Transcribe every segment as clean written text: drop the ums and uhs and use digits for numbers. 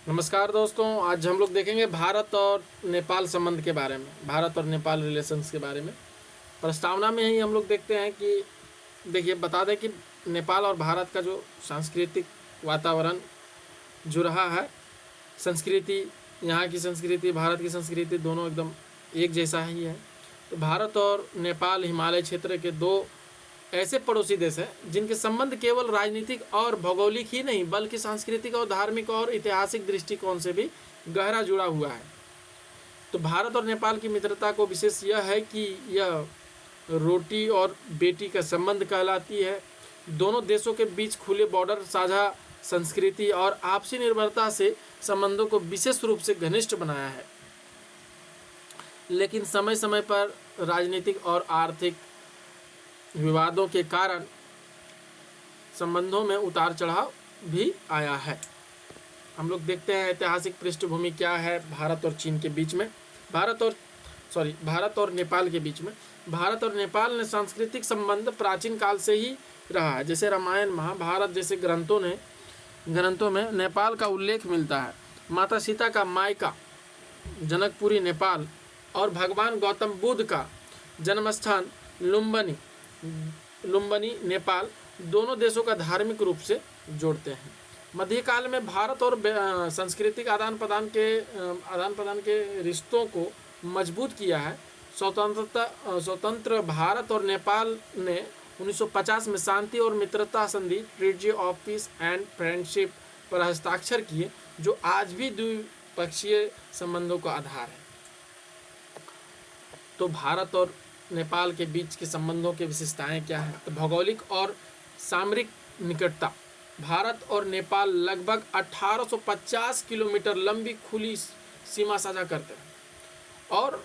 नमस्कार दोस्तों, आज हम लोग देखेंगे भारत और नेपाल संबंध के बारे में, भारत और नेपाल रिलेशंस के बारे में। प्रस्तावना में ही हम लोग देखते हैं कि देखिए बता दें कि नेपाल और भारत का जो सांस्कृतिक वातावरण जो रहा है, संस्कृति, यहाँ की संस्कृति, भारत की संस्कृति दोनों एकदम एक जैसा ही है। तो भारत और नेपाल हिमालय क्षेत्र के दो ऐसे पड़ोसी देश हैं जिनके संबंध केवल राजनीतिक और भौगोलिक ही नहीं बल्कि सांस्कृतिक और धार्मिक और ऐतिहासिक दृष्टिकोण से भी गहरा जुड़ा हुआ है। तो भारत और नेपाल की मित्रता को विशेष यह है कि यह रोटी और बेटी का संबंध कहलाती है। दोनों देशों के बीच खुले बॉर्डर, साझा संस्कृति और आपसी निर्भरता से संबंधों को विशेष रूप से घनिष्ठ बनाया है। लेकिन समय समय पर राजनीतिक और आर्थिक विवादों के कारण संबंधों में उतार चढ़ाव भी आया है। हम लोग देखते हैं ऐतिहासिक पृष्ठभूमि क्या है भारत और चीन के बीच में, भारत और नेपाल के बीच में। भारत और नेपाल ने सांस्कृतिक संबंध प्राचीन काल से ही रहा है। जैसे रामायण, महाभारत जैसे ग्रंथों में नेपाल का उल्लेख मिलता है। माता सीता का मायका जनकपुरी नेपाल और भगवान गौतम बुद्ध का जन्मस्थान लुम्बिनी नेपाल दोनों देशों का धार्मिक रूप से जोड़ते हैं। मध्यकाल में भारत और सांस्कृतिक आदान प्रदान के रिश्तों को मजबूत किया है। स्वतंत्र भारत और नेपाल ने 1950 में शांति और मित्रता संधि treaty of peace and friendship पर हस्ताक्षर किए, जो आज भी द्विपक्षीय संबंधों का आधार है। तो भारत और नेपाल के बीच के संबंधों की विशेषताएं क्या हैं? तो भौगोलिक और सामरिक निकटता। भारत और नेपाल लगभग 1850 किलोमीटर लंबी खुली सीमा साझा करते हैं और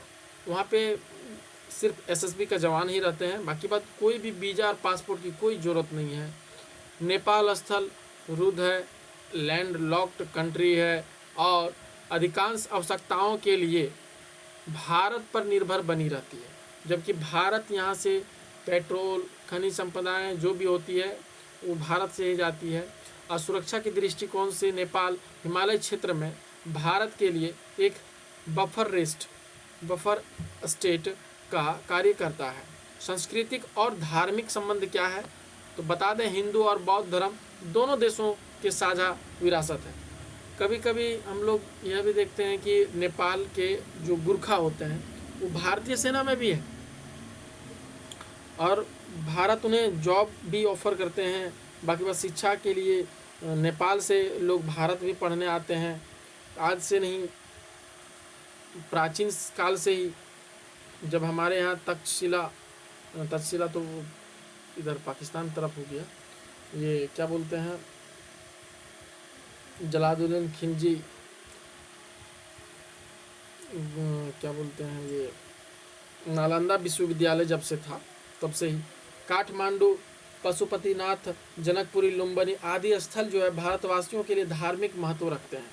वहाँ पे सिर्फ एसएसबी का जवान ही रहते हैं। बाकी बात कोई भी वीज़ा और पासपोर्ट की कोई ज़रूरत नहीं है। नेपाल स्थल रुद्ध है, लैंड लॉक्ड कंट्री है और अधिकांश आवश्यकताओं के लिए भारत पर निर्भर बनी रहती है। जबकि भारत यहाँ से पेट्रोल, खनिज संपदाएं जो भी होती है वो भारत से ही जाती है। और सुरक्षा के दृष्टिकोण से नेपाल हिमालय क्षेत्र में भारत के लिए एक बफर स्टेट का कार्य करता है। सांस्कृतिक और धार्मिक संबंध क्या है? तो बता दें, हिंदू और बौद्ध धर्म दोनों देशों के साझा विरासत है। कभी कभी हम लोग यह भी देखते हैं कि नेपाल के जो गुरखा होते हैं वो भारतीय सेना में भी है और भारत उन्हें जॉब भी ऑफ़र करते हैं। बाकी बस शिक्षा के लिए नेपाल से लोग भारत भी पढ़ने आते हैं। आज से नहीं, प्राचीन काल से ही, जब हमारे यहाँ तक्षशिला तो इधर पाकिस्तान तरफ हो गया, ये क्या बोलते हैं, जलालुद्दीन खिलजी, क्या बोलते हैं, ये नालंदा विश्वविद्यालय जब से था तब से ही काठमांडू, पशुपतिनाथ, जनकपुरी, लुम्बिनी आदि स्थल जो है भारतवासियों के लिए धार्मिक महत्व रखते हैं।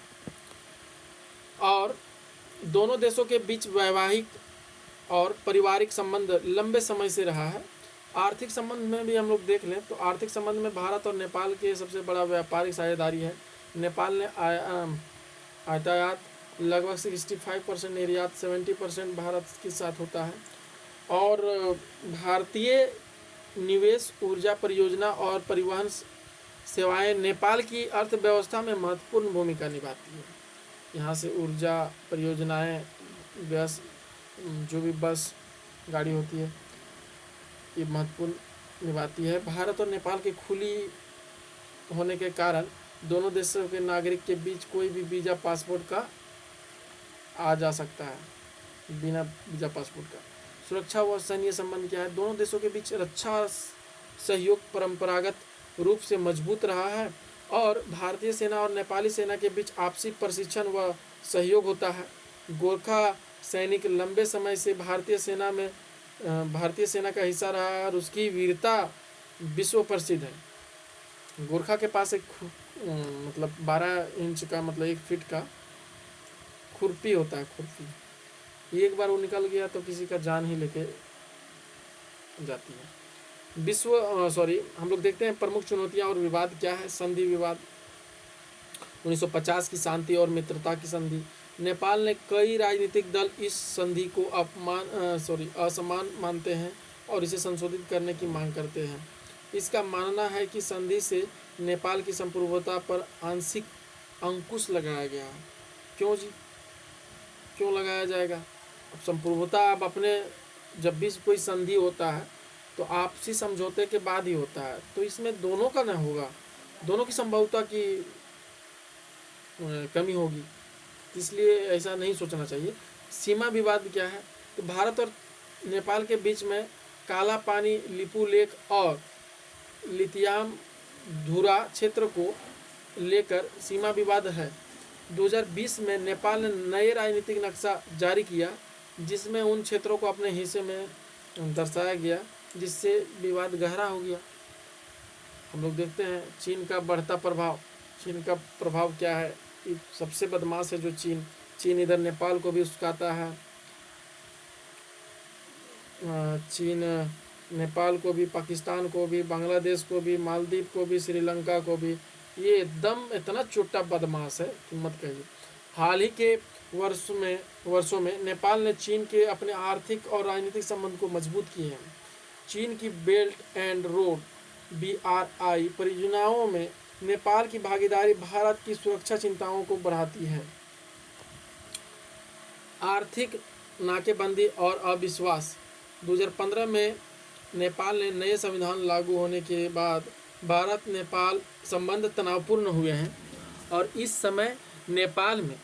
और दोनों देशों के बीच वैवाहिक और पारिवारिक संबंध लंबे समय से रहा है। आर्थिक संबंध में भी हम लोग देख लें तो आर्थिक संबंध में भारत और नेपाल के सबसे बड़ा व्यापारिक साझेदारी है। नेपाल ने आयात लगभग 65% निर्यात 70% भारत के साथ होता है। और भारतीय निवेश, ऊर्जा परियोजना और परिवहन सेवाएं नेपाल की अर्थव्यवस्था में महत्वपूर्ण भूमिका निभाती है। यहाँ से ऊर्जा परियोजनाएं, जो भी बस गाड़ी होती है, ये महत्वपूर्ण निभाती है। भारत और नेपाल के खुली होने के कारण दोनों देशों के नागरिक के बीच कोई भी वीज़ा पासपोर्ट का आ जा सकता है बिना वीज़ा पासपोर्ट का। सुरक्षा व सैन्य संबंध क्या है? दोनों देशों के बीच रक्षा सहयोग परंपरागत रूप से मजबूत रहा है और भारतीय सेना और नेपाली सेना के बीच आपसी प्रशिक्षण व सहयोग होता है। गोरखा सैनिक लंबे समय से भारतीय सेना का हिस्सा रहा है और उसकी वीरता विश्व प्रसिद्ध है। गोरखा के पास एक 12 इंच का 1 फीट का खुरपी होता है। खुरपी एक बार वो निकल गया तो किसी का जान ही लेके जाती है। हम लोग देखते हैं प्रमुख चुनौतियां और विवाद क्या है। संधि विवाद। 1950 की शांति और मित्रता की संधि। नेपाल ने कई राजनीतिक दल इस संधि को असमान मानते हैं और इसे संशोधित करने की मांग करते हैं। इसका मानना है कि संधि से नेपाल की संप्रभुता पर आंशिक अंकुश लगाया गया है। क्यों जी, क्यों लगाया जाएगा? अब संप्रभुता आप अपने, जब भी कोई संधि होता है तो आपसी समझौते के बाद ही होता है, तो इसमें दोनों का न होगा, दोनों की संभवता की कमी होगी, इसलिए ऐसा नहीं सोचना चाहिए। सीमा विवाद क्या है? तो भारत और नेपाल के बीच में काला पानी, लिपू लेक और लिथियम धुरा क्षेत्र को लेकर सीमा विवाद है। 2020 में नेपाल ने नए राजनीतिक नक्शा जारी किया जिसमें उन क्षेत्रों को अपने हिस्से में दर्शाया गया, जिससे विवाद गहरा हो गया। हम लोग देखते हैं चीन का बढ़ता प्रभाव। चीन का प्रभाव क्या है? सबसे बदमाश है जो चीन इधर नेपाल को भी उस्काता है, चीन नेपाल को भी, पाकिस्तान को भी, बांग्लादेश को भी, मालदीव को भी, श्रीलंका को भी। ये एकदम इतना छोटा बदमाश है कि मत कहिए। हाल ही के वर्षों में नेपाल ने चीन के अपने आर्थिक और राजनीतिक संबंध को मजबूत किए हैं। चीन की बेल्ट एंड रोड BRI परियोजनाओं में नेपाल की भागीदारी भारत की सुरक्षा चिंताओं को बढ़ाती है। आर्थिक नाकेबंदी और अविश्वास। 2015 में नेपाल ने नए संविधान लागू होने के बाद भारत नेपाल संबंध तनावपूर्ण हुए हैं और इस समय नेपाल में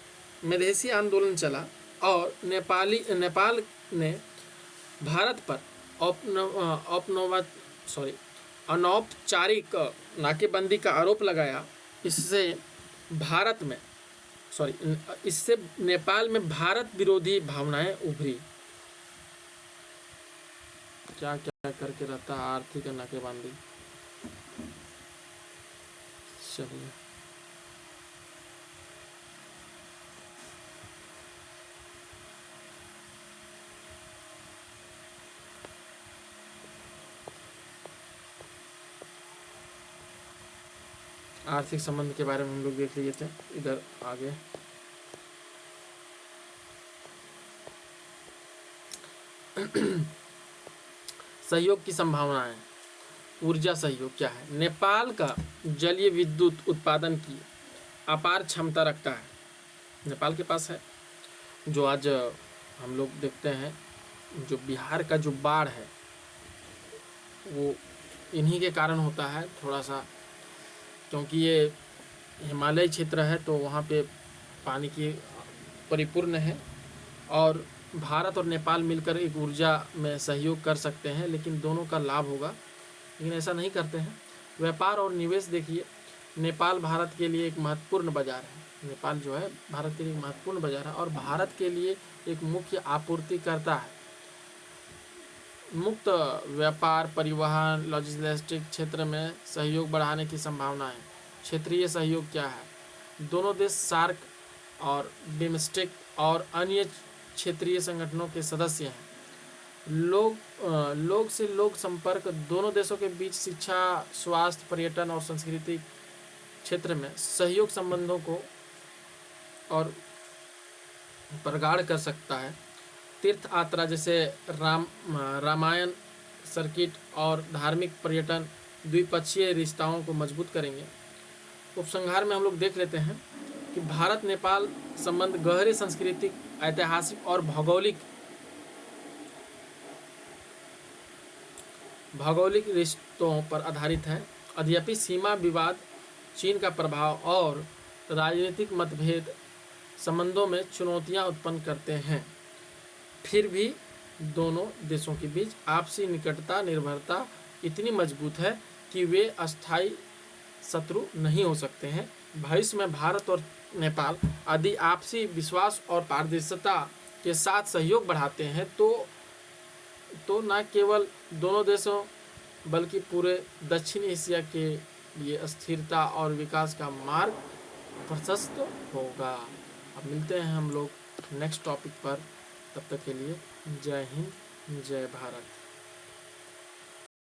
मधेसी आंदोलन चला और नेपाल ने भारत पर अनौपचारिक नाकेबंदी का आरोप लगाया। इससे नेपाल में भारत विरोधी भावनाएं उभरी। क्या क्या करके रहता है आर्थिक नाकेबंदी। चलिए, आर्थिक संबंध के बारे में हम लोग देख लिए थे। इधर आगे सहयोग की संभावनाएं। ऊर्जा सहयोग क्या है? नेपाल का जलीय विद्युत उत्पादन की अपार क्षमता रखता है, नेपाल के पास है। जो आज हम लोग देखते हैं, जो बिहार का जो बाढ़ है वो इन्हीं के कारण होता है थोड़ा सा, क्योंकि ये हिमालय क्षेत्र है तो वहाँ पे पानी की परिपूर्ण है और भारत और नेपाल मिलकर एक ऊर्जा में सहयोग कर सकते हैं, लेकिन दोनों का लाभ होगा, लेकिन ऐसा नहीं करते हैं। व्यापार और निवेश देखिए, नेपाल भारत के लिए एक महत्वपूर्ण बाजार है। नेपाल जो है भारत के लिए एक महत्वपूर्ण बाजार है और भारत के लिए एक मुख्य आपूर्तिकर्ता है। मुक्त व्यापार, परिवहन, लॉजिस्टिक क्षेत्र में सहयोग बढ़ाने की संभावना है। क्षेत्रीय सहयोग क्या है? दोनों देश सार्क और बिम्स्टेक और अन्य क्षेत्रीय संगठनों के सदस्य हैं। लोग से लोग संपर्क। दोनों देशों के बीच शिक्षा, स्वास्थ्य, पर्यटन और सांस्कृतिक क्षेत्र में सहयोग संबंधों को और प्रगाढ़ कर सकता है। तीर्थ यात्रा जैसे रामायण सर्किट और धार्मिक पर्यटन द्विपक्षीय रिश्ताओं को मजबूत करेंगे। उपसंहार में हम लोग देख लेते हैं कि भारत नेपाल संबंध गहरे सांस्कृतिक, ऐतिहासिक और भौगोलिक रिश्तों पर आधारित है। यद्यपि सीमा विवाद, चीन का प्रभाव और राजनीतिक मतभेद संबंधों में चुनौतियां उत्पन्न करते हैं, फिर भी दोनों देशों के बीच आपसी निकटता, निर्भरता इतनी मजबूत है कि वे अस्थायी शत्रु नहीं हो सकते हैं। भविष्य में भारत और नेपाल यदि आपसी विश्वास और पारदर्शिता के साथ सहयोग बढ़ाते हैं तो न केवल दोनों देशों बल्कि पूरे दक्षिण एशिया के लिए स्थिरता और विकास का मार्ग प्रशस्त होगा। अब मिलते हैं हम लोग नेक्स्ट टॉपिक पर, तब तक के लिए जय हिंद, जय भारत।